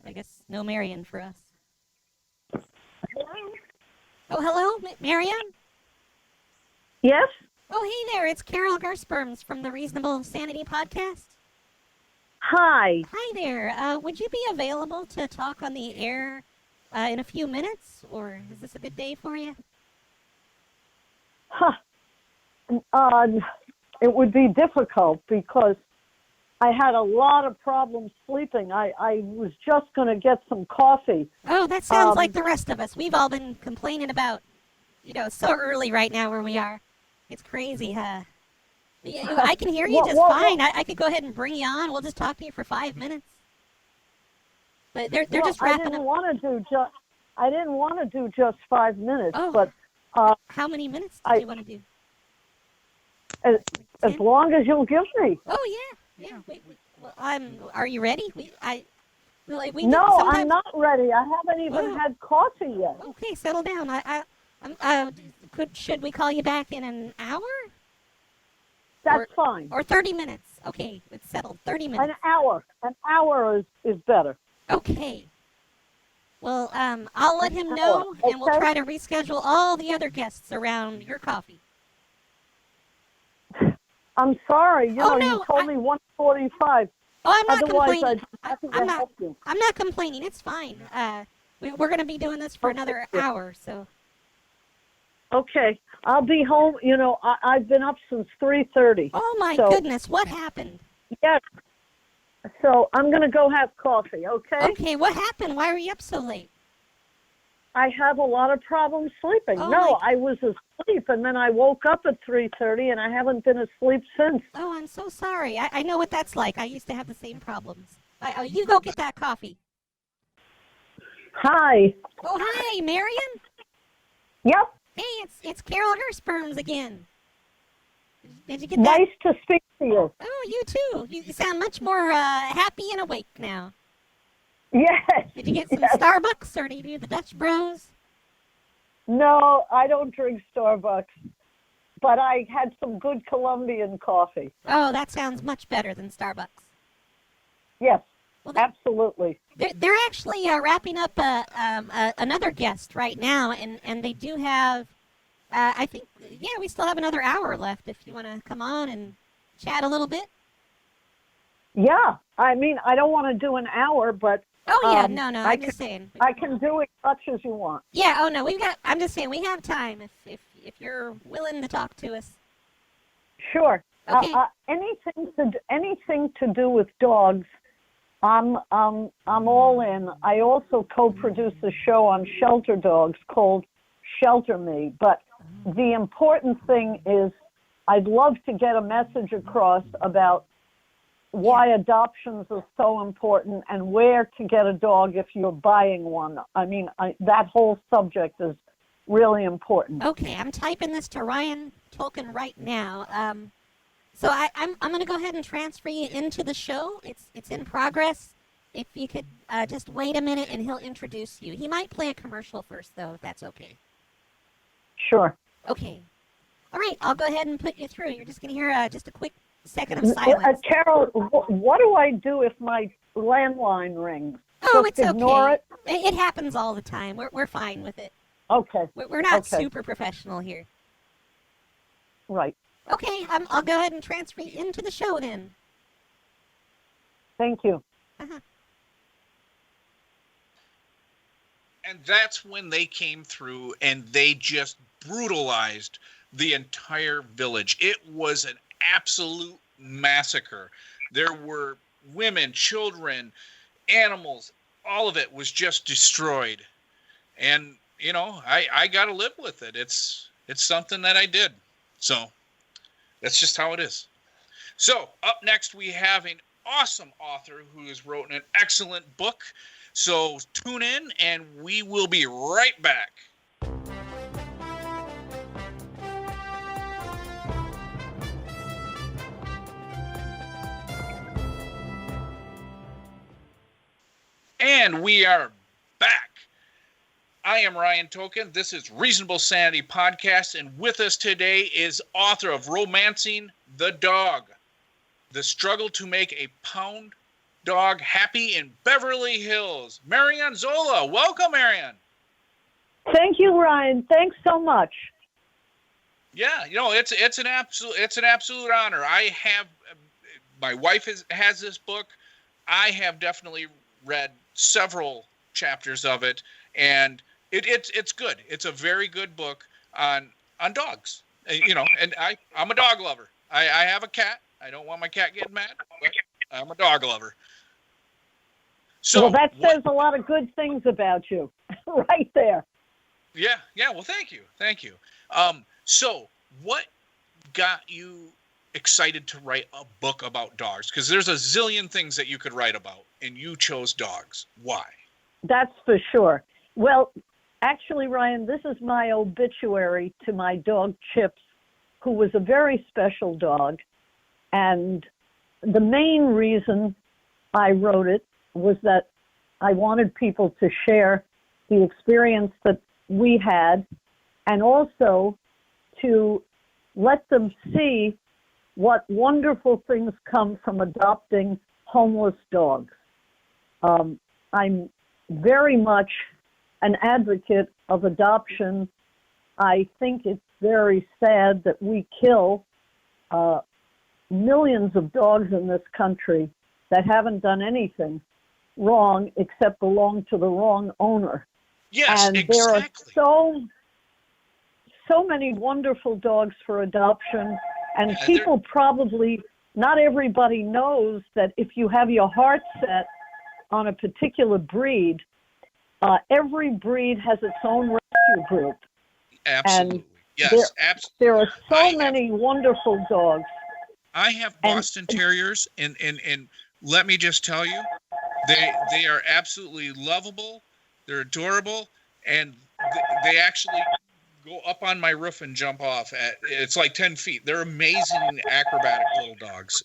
I guess no Marion for us. Hello? Oh, hello, Marion? Yes? Oh, hey there, it's Carol Gersperms from the Reasonable Sanity podcast. Hi. Hi there. Would you be available to talk on the air in a few minutes, or is this a good day for you? Huh. It would be difficult because I had a lot of problems sleeping. I was just going to get some coffee. Oh, that sounds like the rest of us. We've all been complaining about, so early right now where we are. It's crazy, huh? Yeah, I can hear you just fine. I could go ahead and bring you on. We'll just talk to you for 5 minutes. But they're just wrapping up. I didn't want to do just 5 minutes, Oh. but How many minutes do you want to do? as long as you'll give me. Oh yeah. Well, are you ready? No, I'm not ready. I haven't even had coffee yet. Okay, settle down. Should we call you back in an hour? That's fine. Or 30 minutes. Okay, it's settled. 30 minutes. An hour. An hour is better. Okay. Well, I'll let him know, and we'll try to reschedule all the other guests around your coffee. I'm sorry. You told me 1:45. Oh, I'm not Otherwise, complaining. I'm I'm not complaining. It's fine. We're going to be doing this for another hour, so. Okay, I'll be home. I've been up since 3:30. Oh my goodness, what happened? Yes. So I'm going to go have coffee. Okay. Okay, what happened? Why were you up so late? I have a lot of problems sleeping. I was asleep, and then I woke up at 3:30, and I haven't been asleep since. Oh, I'm so sorry. I know what that's like. I used to have the same problems. You go get that coffee. Hi. Oh, hi, Marion. Yep. Hey, it's Carol Gersperms again. Did you get that? Nice to speak to you. Oh, you too. You sound much more happy and awake now. Yes. Did you get some Starbucks, or do you do the Dutch Bros? No, I don't drink Starbucks, but I had some good Colombian coffee. Oh, that sounds much better than Starbucks. Yes, absolutely. They're actually wrapping up another guest right now, and they do have, I think, we still have another hour left if you want to come on and chat a little bit. Yeah, I mean, I don't want to do an hour, but... Oh, yeah, no, I'm just saying. I can do as much as you want. Yeah, oh, no, I'm just saying, we have time if you're willing to talk to us. Sure. Okay. Anything to do with dogs, I'm all in. I also co-produce a show on shelter dogs called Shelter Me, but the important thing is I'd love to get a message across about why adoptions are so important and where to get a dog if you're buying one. I mean, that whole subject is really important. Okay, I'm typing this to Ryan Tolkien right now. So I'm going to go ahead and transfer you into the show. It's in progress. If you could just wait a minute and he'll introduce you. He might play a commercial first, though, if that's okay. Sure. Okay. All right, I'll go ahead and put you through. You're just going to hear just a quick second of silence. Carol, what do I do if my landline rings? Oh, just it's ignore okay. It happens all the time. We're fine with it. Okay. We're not super professional here. Right. Okay, I'll go ahead and transfer you into the show then. Thank you. Uh-huh. And that's when they came through and they just brutalized the entire village. It was an absolute massacre. There were women, children, animals, all of it was just destroyed. And, I got to live with it. It's something that I did. So that's just how it is. So up next, we have an awesome author who has written an excellent book. So tune in and we will be right back. And we are back. I am Ryan Tolkien. This is Reasonable Sanity Podcast, and with us today is author of Romancing the Dog, The Struggle to Make a Pound dog happy in Beverly Hills. Marianne Zola. Welcome, Marianne. Thank you, Ryan. Thanks so much. Yeah, it's an absolute honor. I have, my wife has this book. I have definitely read several chapters of it, and it's good. It's a very good book on dogs. And I'm a dog lover. I have a cat. I don't want my cat getting mad, but I'm a dog lover. So well, that says a lot of good things about you, right there. Yeah. Well, thank you. So what got you excited to write a book about dogs? Because there's a zillion things that you could write about, and you chose dogs. Why? That's for sure. Well, actually, Ryan, this is my obituary to my dog Chips, who was a very special dog. And the main reason I wrote it was that I wanted people to share the experience that we had, and also to let them see what wonderful things come from adopting homeless dogs. I'm very much an advocate of adoption. I think it's very sad that we kill millions of dogs in this country that haven't done anything wrong except belong to the wrong owner. Yes, and exactly. There are so many wonderful dogs for adoption, and people probably, not everybody knows that if you have your heart set on a particular breed, every breed has its own rescue group. Absolutely. And yes, absolutely. There are so many wonderful dogs. I have Boston Terriers, and let me just tell you, they are absolutely lovable. They're adorable, and they actually go up on my roof and jump off. It's like 10 feet. They're amazing, acrobatic little dogs.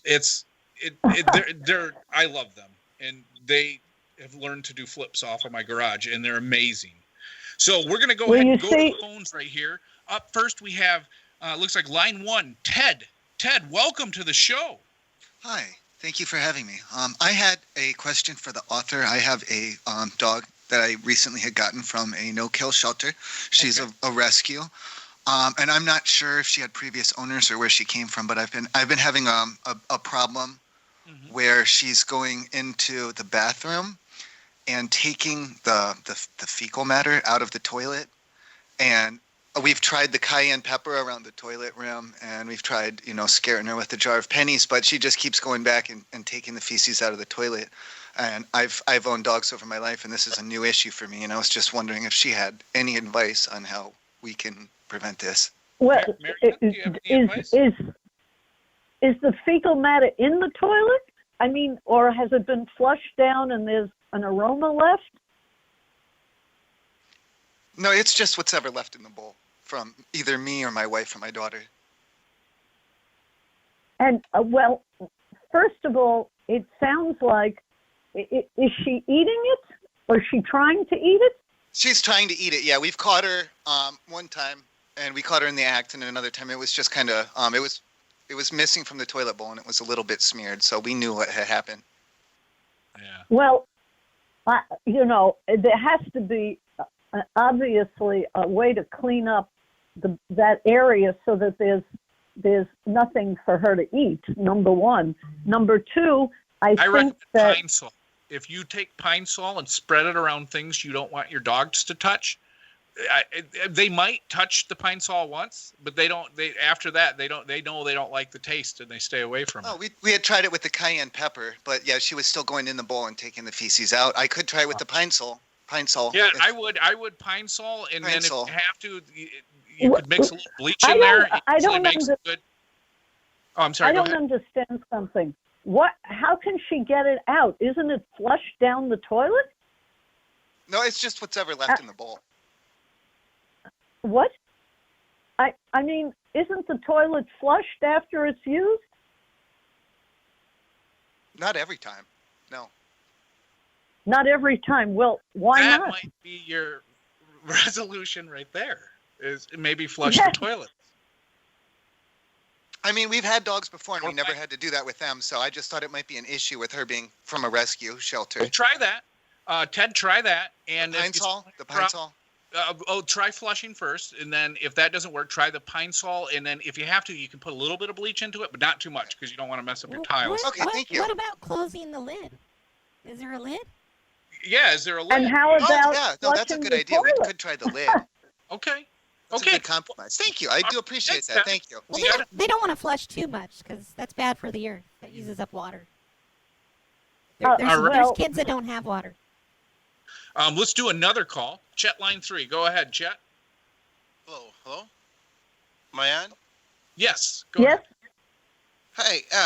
I love them, and they have learned to do flips off of my garage, and they're amazing. So we're going to go ahead and go to the phones right here. Up first, we have, looks like line 1, Ted. Ted, welcome to the show. Hi, thank you for having me. I had a question for the author. I have a dog that I recently had gotten from a no-kill shelter. She's a rescue, and I'm not sure if she had previous owners or where she came from. But I've been having a problem where she's going into the bathroom and taking the fecal matter out of the toilet, and we've tried the cayenne pepper around the toilet rim, and we've tried scaring her with a jar of pennies, but she just keeps going back and taking the feces out of the toilet. And I've owned dogs over my life, and this is a new issue for me. And I was just wondering if she had any advice on how we can prevent this. Well, Marianne, do you have any advice? Is the fecal matter in the toilet? I mean, or has it been flushed down and there's an aroma left? No, it's just what's ever left in the bowl from either me or my wife or my daughter. And, well, first of all, it sounds like, is she eating it? Or is she trying to eat it? She's trying to eat it, yeah. We've caught her one time, and we caught her in the act, and another time it was just kind of, it was missing from the toilet bowl, and it was a little bit smeared, so we knew what had happened. Yeah. Well, there has to be obviously a way to clean up that area so that there's nothing for her to eat, number one. Number two, I think that Pine Sol. If you take Pine Sol and spread it around things you don't want your dogs to touch, they might touch the Pine Sol once, but they don't. After that, they know they don't like the taste, and they stay away from it. We had tried it with the cayenne pepper, but yeah, she was still going in the bowl and taking the feces out. I could try it with the Pine Sol. Yeah, I would Pine Sol, and then if you have to, you could mix a little bleach in there. I don't good. Oh, I'm sorry. I don't understand something. How can she get it out? Isn't it flushed down the toilet? No, it's just what's ever left in the bowl. What? I mean, isn't the toilet flushed after it's used? Not every time. No. Not every time. Well, why not? That might be your resolution right there. Is maybe flush the toilet. I mean, we've had dogs before, and we never had to do that with them. So I just thought it might be an issue with her being from a rescue shelter. Well, try that. Ted, try that. And The Pine Sol? Try flushing first, and then if that doesn't work, try the Pine Sol, and then if you have to, you can put a little bit of bleach into it, but not too much because you don't want to mess up your tiles. Okay, thank you. What about closing the lid? Is there a lid? Yeah, is there a lid? And how about no, that's a flushing good the idea. We toilet? could try the lid. Okay. That's a good compromise. Thank you. I do appreciate that. Thank you. Well, they don't want to flush too much because that's bad for the earth. That uses up water. There's kids that don't have water. Let's do another call. Chet, line 3. Go ahead, Chet. Hello? Am I on? Yes. Go Yes. ahead. Hey,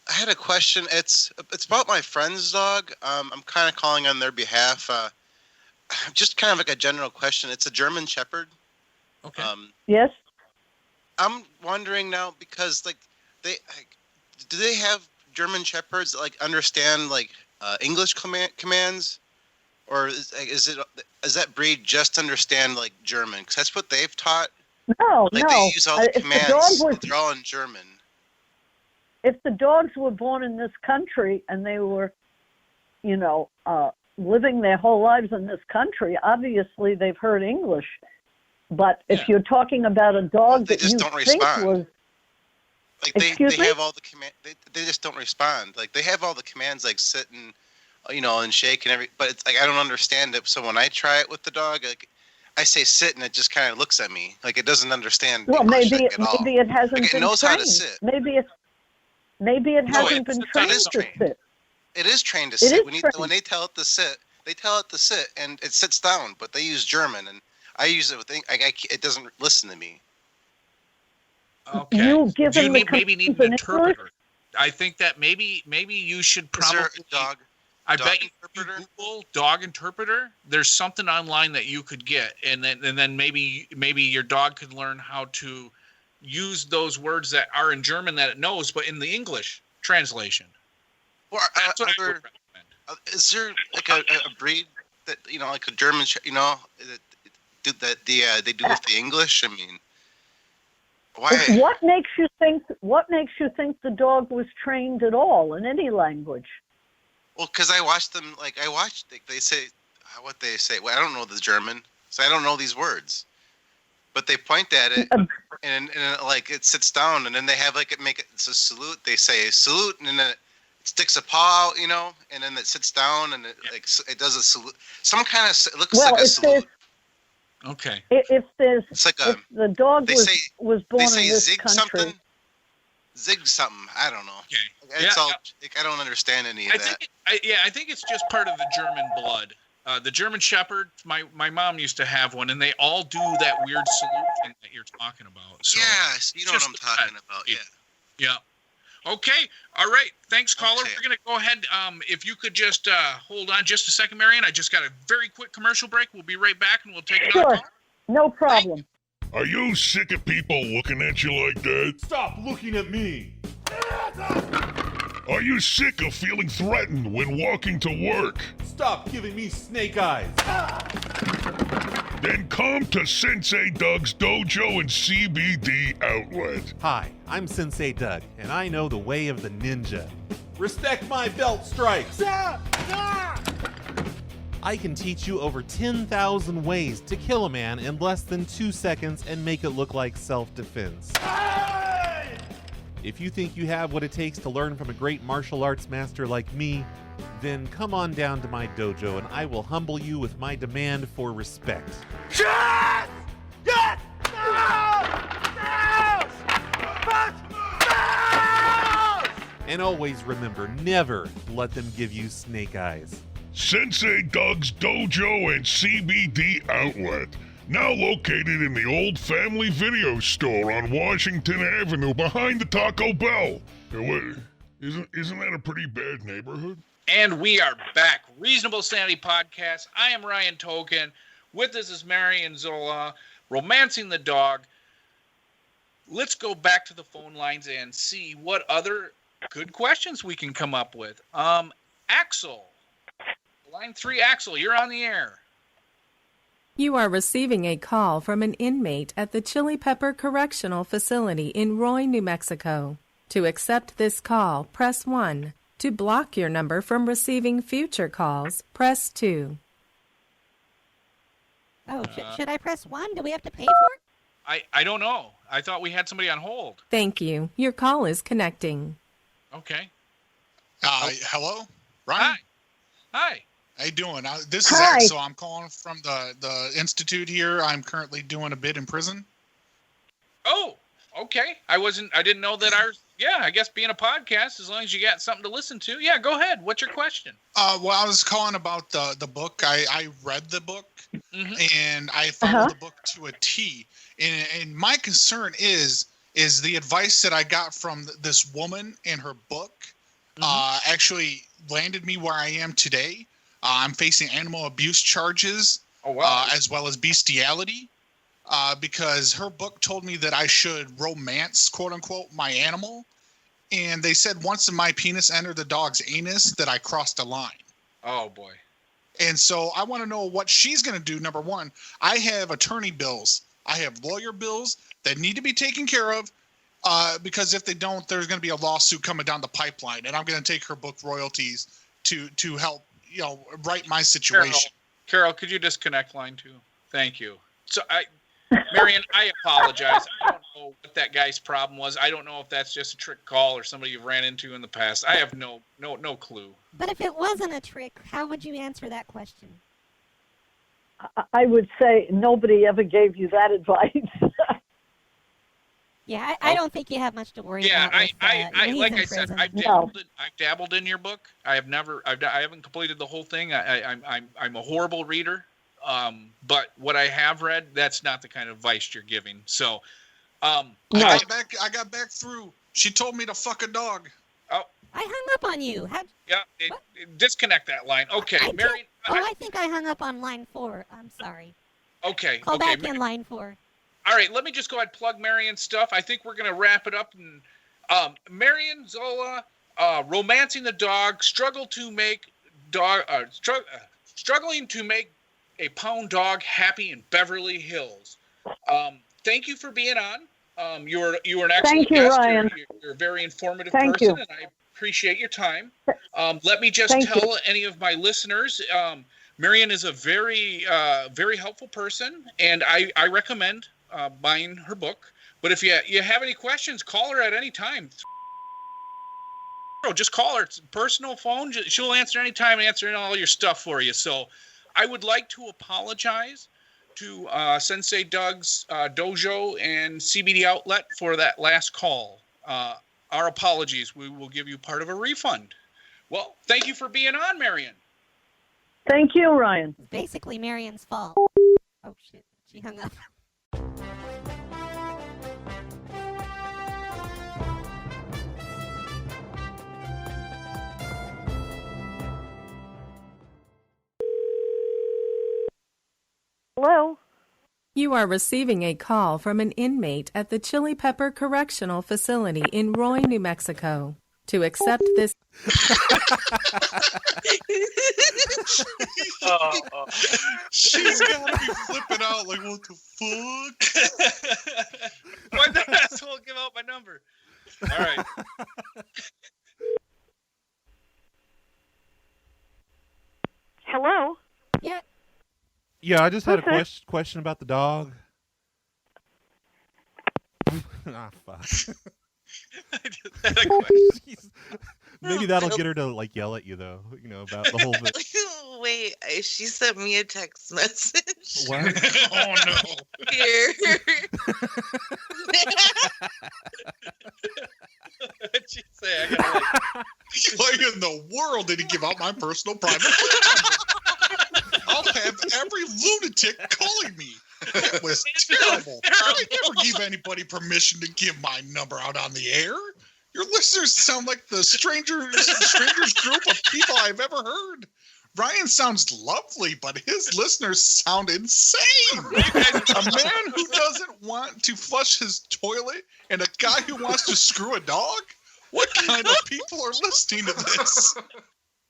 I had a question. It's about my friend's dog. I'm kind of calling on their behalf. Just kind of like a general question. It's a German Shepherd. Okay. Yes. I'm wondering now because do they have German Shepherds that understand English commands, or is that breed just understand German? Because that's what they've taught. No, They no. use all the commands. They're all in German. If the dogs were born in this country and they were, living their whole lives in this country, obviously they've heard English. But if you're talking about a dog they that just you don't think respond. was, They have all the command. They just don't respond. They have all the commands sit and and shake and every. But it's I don't understand it. So when I try it with the dog, I say sit and it just kind of looks at me it doesn't understand. well, English maybe at all. it hasn't it been knows trained. how to sit. Maybe it hasn't been trained to sit. It is trained to It sit. is When they tell it to sit, they tell it to sit, and it sits down. But they use German, and I use it with it doesn't listen to me. Okay. You give Do you them the maybe need commands an in interpreter? English? I think that maybe you should probably. Is there a dog? I dog bet you interpreter? Google dog interpreter. There's something online that you could get, and then maybe your dog could learn how to use those words that are in German that it knows, but in the English translation. Or That's what I would recommend. is there a breed that a German that they do with the English? I mean, why? What makes you think the dog was trained at all in any language? Well, because I watched them. They say what they say. Well, I don't know the German, so I don't know these words. But they point at it, and it sits down, and then they have it's a salute. They say salute, and then it sticks a paw out, and then it sits down, and it does a salute. Some kind of it looks like a salute. Okay. If the dog was born they in say this zig country, something. Zig something. I don't know. Okay. It's I don't understand any of that. I think it's just part of the German blood. The German Shepherd, my mom used to have one, and they all do that weird salute thing that you're talking about. So Yes, you know what I'm talking about. Yeah. Yeah. Okay. All right. Thanks, caller. Okay. We're going to go ahead. If you could just hold on just a second, Marion. I just got a very quick commercial break. We'll be right back, and we'll take another sure, call. no problem. Are you sick of people looking at you like that? Stop looking at me! Are you sick of feeling threatened when walking to work? Stop giving me snake eyes! Then come to Sensei Doug's Dojo and CBD Outlet. Hi, I'm Sensei Doug, and I know the way of the ninja. Respect my belt strikes! I can teach you over 10,000 ways to kill a man in less than 2 seconds and make it look like self-defense. If you think you have what it takes to learn from a great martial arts master like me, then come on down to my dojo and I will humble you with my demand for respect. Yes! Yes! And always remember, never let them give you snake eyes. Sensei Doug's Dojo and CBD Outlet. Now located in the old family video store on Washington Avenue behind the Taco Bell. Isn't that a pretty bad neighborhood? And we are back. Reasonable Sanity Podcast. I am Ryan Token. With us is Marion Zola, Romancing the Dog. Let's go back to the phone lines and see what other good questions we can come up with. Axel. Line 3, Axel, you're on the air. You are receiving a call from an inmate at the Chili Pepper Correctional Facility in Roy, New Mexico. To accept this call, press 1. To block your number from receiving future calls, press 2. Oh, should I press 1? Do we have to pay for it? I don't know. I thought we had somebody on hold. Thank you. Your call is connecting. Okay. Hello, Ryan. Hi. How you doing? This is Hi. Axel. I'm calling from the institute here. I'm currently doing a bit in prison. Oh, okay. I didn't know that ours. Yeah, I guess being a podcast, as long as you got something to listen to. Yeah, go ahead. What's your question? Well, I was calling about the book. I read the book, and I followed Uh-huh. the book to a T. And my concern is the advice that I got from this woman in her book actually landed me where I am today. I'm facing animal abuse charges, as well as bestiality, because her book told me that I should romance, quote unquote, my animal. And they said once my penis entered the dog's anus that I crossed a line. Oh, boy. And so I want to know what she's going to do. Number one, I have attorney bills. I have lawyer bills that need to be taken care of, because if they don't, there's going to be a lawsuit coming down the pipeline. And I'm going to take her book royalties to help, right my situation. Carol, could you disconnect line 2? Thank you. So, Marion, I apologize. I don't know what that guy's problem was. I don't know if that's just a trick call or somebody you've ran into in the past. I have no clue. But if it wasn't a trick, how would you answer that question? I would say nobody ever gave you that advice. Yeah, I don't think you have much to worry about. Yeah, He's like in I said, prison. I've dabbled in your book. I haven't completed the whole thing. I'm a horrible reader. But what I have read, that's not the kind of advice you're giving. So, I got back through. She told me to fuck a dog. I hung up on you. Disconnect that line. Okay, Marion. I think I hung up on line 4. I'm sorry. Okay. Call back in line 4. All right, let me just go ahead and plug Marion's stuff. I think we're going to wrap it up. And Marion Zola, romancing the dog, struggling to make a pound dog happy in Beverly Hills. Thank you for being on. You were an excellent Thank you, guest. Ryan. You're a very informative Thank person, you. and I appreciate your time. Let me just tell any of my listeners, Marion is a very helpful person, and I recommend buying her book. But if you have any questions, call her at any time. Just call her. It's a personal phone. She'll answer any time, answering all your stuff for you. So I would like to apologize to Sensei Doug's dojo and CBD outlet for that last call. Our apologies. We will give you part of a refund. Well, thank you for being on, Marion. Thank you, Ryan. It's basically Marion's fault. Oh, shit. She hung up. Hello? You are receiving a call from an inmate at the Chili Pepper Correctional Facility in Roy, New Mexico. To accept this... She's got to be flipping out like, what the fuck? Why the asshole give out my number? All right. Hello? Yeah. Yeah, I just had a Okay. question about the dog. Fuck. I just had a question. Jeez. Maybe that'll get her to yell at you though, about the whole thing. Wait, she sent me a text message. What? Oh, no. Here. What'd she say? I gotta Why in the world did he give out my personal private phone number? I'll have every lunatic calling me. That was terrible. I never give anybody permission to give my number out on the air. Your listeners sound like the strangers group of people I've ever heard. Ryan sounds lovely, but his listeners sound insane. A man who doesn't want to flush his toilet and a guy who wants to screw a dog? What kind of people are listening to this?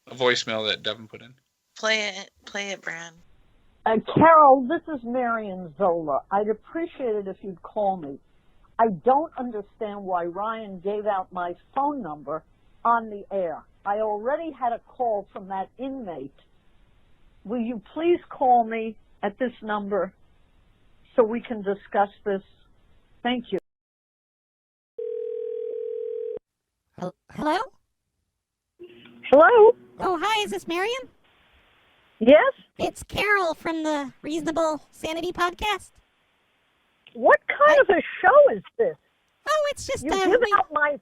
a voicemail that Devin put in. Play it, Brad. Carol, this is Marion Zola. I'd appreciate it if you'd call me. I don't understand why Ryan gave out my phone number on the air. I already had a call from that inmate. Will you please call me at this number so we can discuss this? Thank you. Hello? Hello? Oh, hi, is this Marion? Yes? It's Carol from the Reasonable Sanity podcast. What kind of a show is this? Oh, it's just You give out my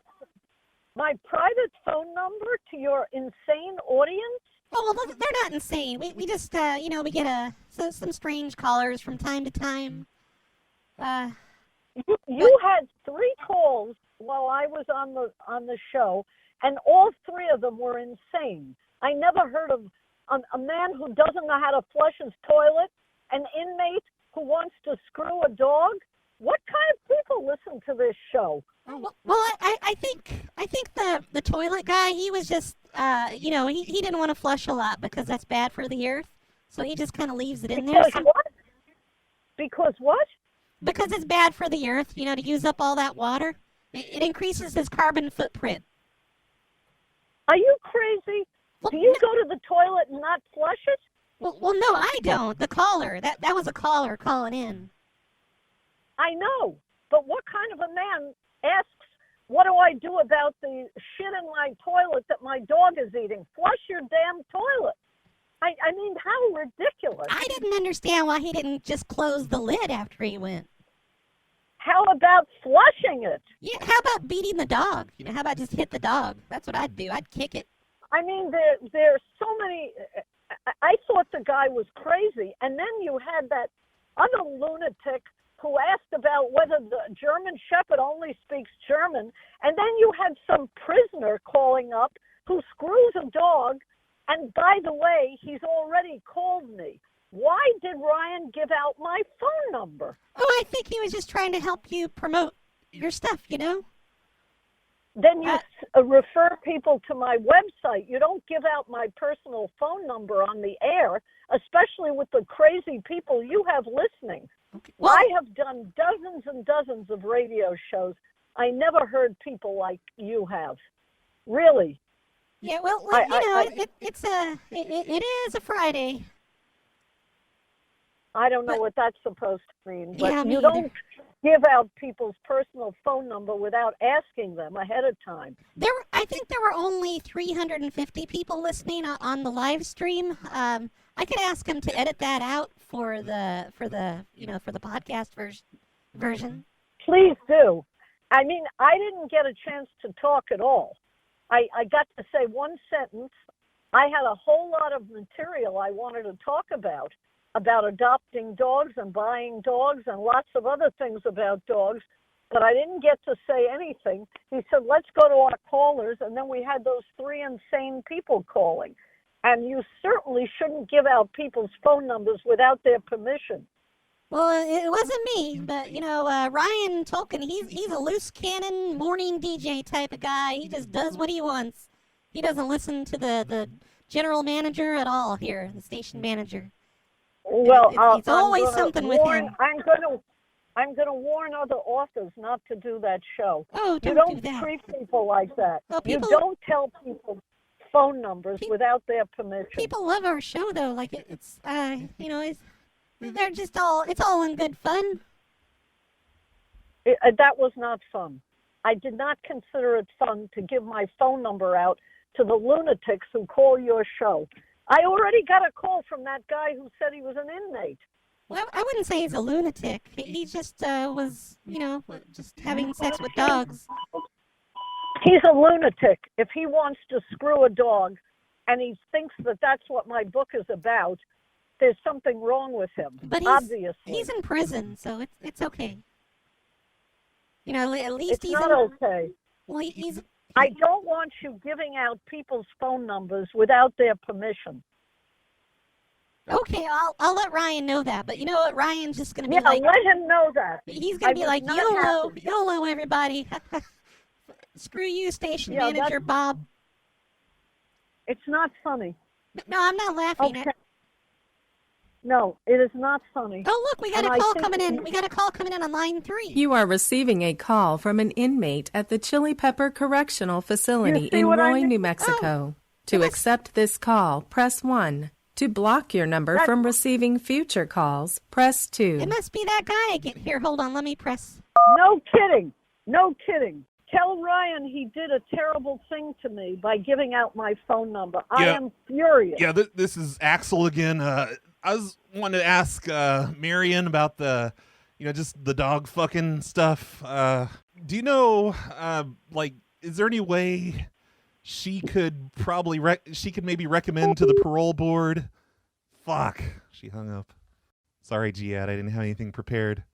private phone number to your insane audience? Oh, well, they're not insane. We just, we get some strange callers from time to time. You had 3 calls while I was on the show, and all 3 of them were insane. I never heard of a man who doesn't know how to flush his toilet, an inmate who wants to screw a dog. What kind of people listen to this show? Well, I think the toilet guy, he was just, he didn't want to flush a lot because that's bad for the earth, so he just kind of leaves it in there. Because what? Because what? Because it's bad for the earth, to use up all that water. It increases his carbon footprint. Are you crazy? Do you go to the toilet and not flush it? Well, no, I don't. The caller. That was a caller calling in. I know, but what kind of a man asks, what do I do about the shit in my toilet that my dog is eating? Flush your damn toilet. I mean, how ridiculous. I didn't understand why he didn't just close the lid after he went. How about flushing it? Yeah, how about beating the dog? How about just hit the dog? That's what I'd do. I'd kick it. I mean, there's so many. I thought the guy was crazy. And then you had that other lunatic who asked about whether the German Shepherd only speaks German. And then you had some prisoner calling up who screws a dog. And by the way, he's already called me. Why did Ryan give out my phone number? Oh, I think he was just trying to help you promote your stuff, Then you refer people to my website. You don't give out my personal phone number on the air, especially with the crazy people you have listening. Okay. Well, I have done dozens and dozens of radio shows. I never heard people like you have. Really. Yeah, well, it is a Friday. I don't know what that's supposed to mean, but Yeah, you don't give out people's personal phone number without asking them ahead of time. I think there were only 350 people listening on the live stream. I could ask them to edit that out for the podcast version. Please do. I mean, I didn't get a chance to talk at all. I got to say one sentence. I had a whole lot of material I wanted to talk about adopting dogs and buying dogs and lots of other things about dogs, but I didn't get to say anything. He said, let's go to our callers, and then we had those 3 insane people calling. And you certainly shouldn't give out people's phone numbers without their permission. Well, it wasn't me, but, Ryan Tolkien, he's a loose cannon morning DJ type of guy. He just does what he wants. He doesn't listen to the general manager at all here, the station manager. Well, it's always something with him. I'm going to warn other authors not to do that show. Oh, you don't don't do that. treat people like that. Well, you don't tell people phone numbers without their permission. People love our show, though. Like, they're just it's all in good fun. That was not fun. I did not consider it fun to give my phone number out to the lunatics who call your show. I already got a call from that guy who said he was an inmate. Well, I wouldn't say he's a lunatic. He just was, just having sex with dogs. He's a lunatic. If he wants to screw a dog and he thinks that that's what my book is about, there's something wrong with him, but obviously. He's in prison, so it's okay. At least it's not okay. Well, he's... I don't want you giving out people's phone numbers without their permission. Okay, I'll let Ryan know that. But you know what? Ryan's just going to be let him know that. He's going to be like, YOLO, everybody. Screw you, station manager Bob. It's not funny. No, I'm not laughing. Okay. No, it is not funny. Oh, look, we got And a I call think- coming in. We got a call coming in on line 3. You are receiving a call from an inmate at the Chili Pepper Correctional Facility You see in what I Roy, mean? New Mexico. To Yes. accept this call, press 1. To block your number That- from receiving future calls, press 2. It must be that guy again. Here, hold on. Let me press. No kidding. No kidding. Tell Ryan he did a terrible thing to me by giving out my phone number. I Yeah. am furious. Yeah, this is Axel again. I was wanting to ask Marion about the, just the dog fucking stuff. Do you know, is there any way she could maybe recommend to the parole board? Fuck, she hung up. Sorry, Giad, I didn't have anything prepared.